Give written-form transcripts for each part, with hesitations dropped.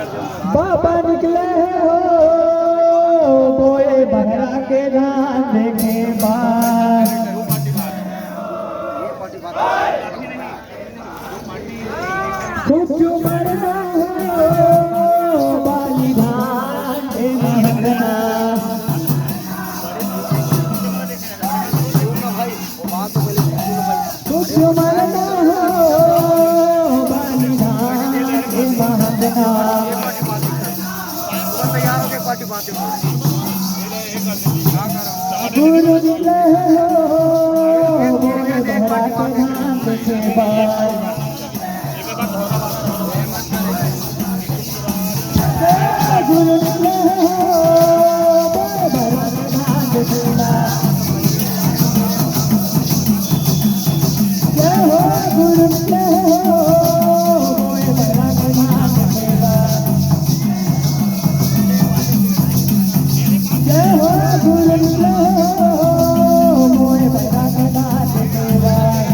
बाबा निकले हो बोए बहरा के धान देखे बार कुछ मरना हो बाली धान के महंगना कुछ मरना हो बाली धान के महंगना गुरु निकले हो बोए बहरा के धान देखे बार गुरु निकले हो बोए बहरा के धान देखे बार जय हो गुरु निकले हो बोए बहरा के धान देखे बार जय हो गुरु निकले हो बोए बहरा के धान देखे बार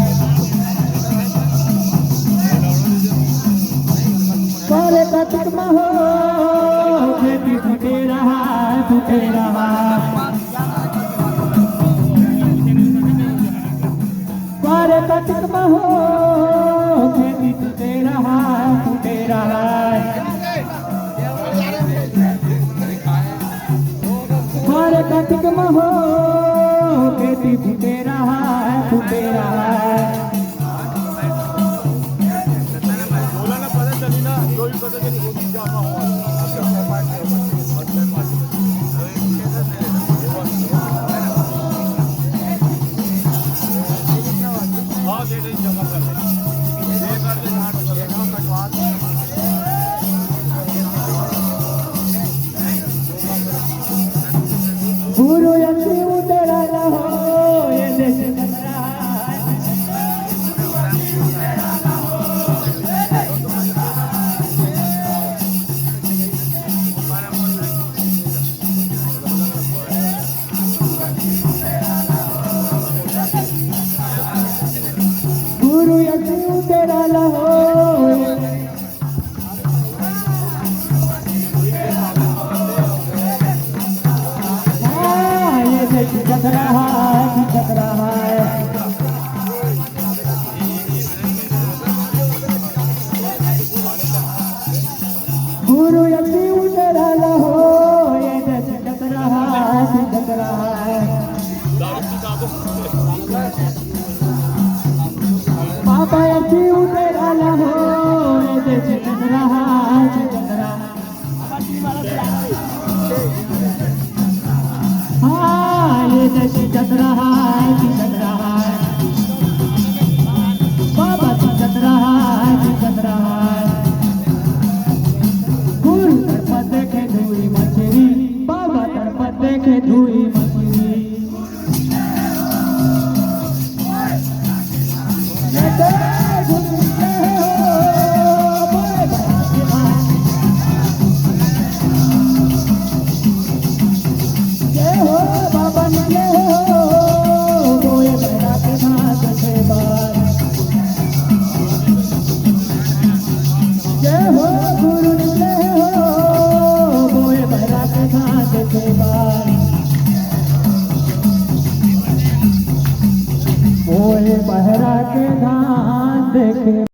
सारे कटक में हो खेती टूटे रहा सारे कटक में हो खेती टूटे रहा सारे कटक में हो खेती टूटे रहा गुरु यति उतरा न हो ये देश कतरा गुरु यति उतरा न हो दिखत रहा है गुरु यति उतरा न हो ये देश दिखत रहा है बाबा यति उतरा न हो ये देश दिखत रहा ये देश दिखत रहा है बाबा दिखत रहा है गुरु तरफ देखे धुई मछली बाबा तरफ देखे धुई मछली जय हो बाबा निकले हो बोए बहरा के धान देखे बार जय हो गुरु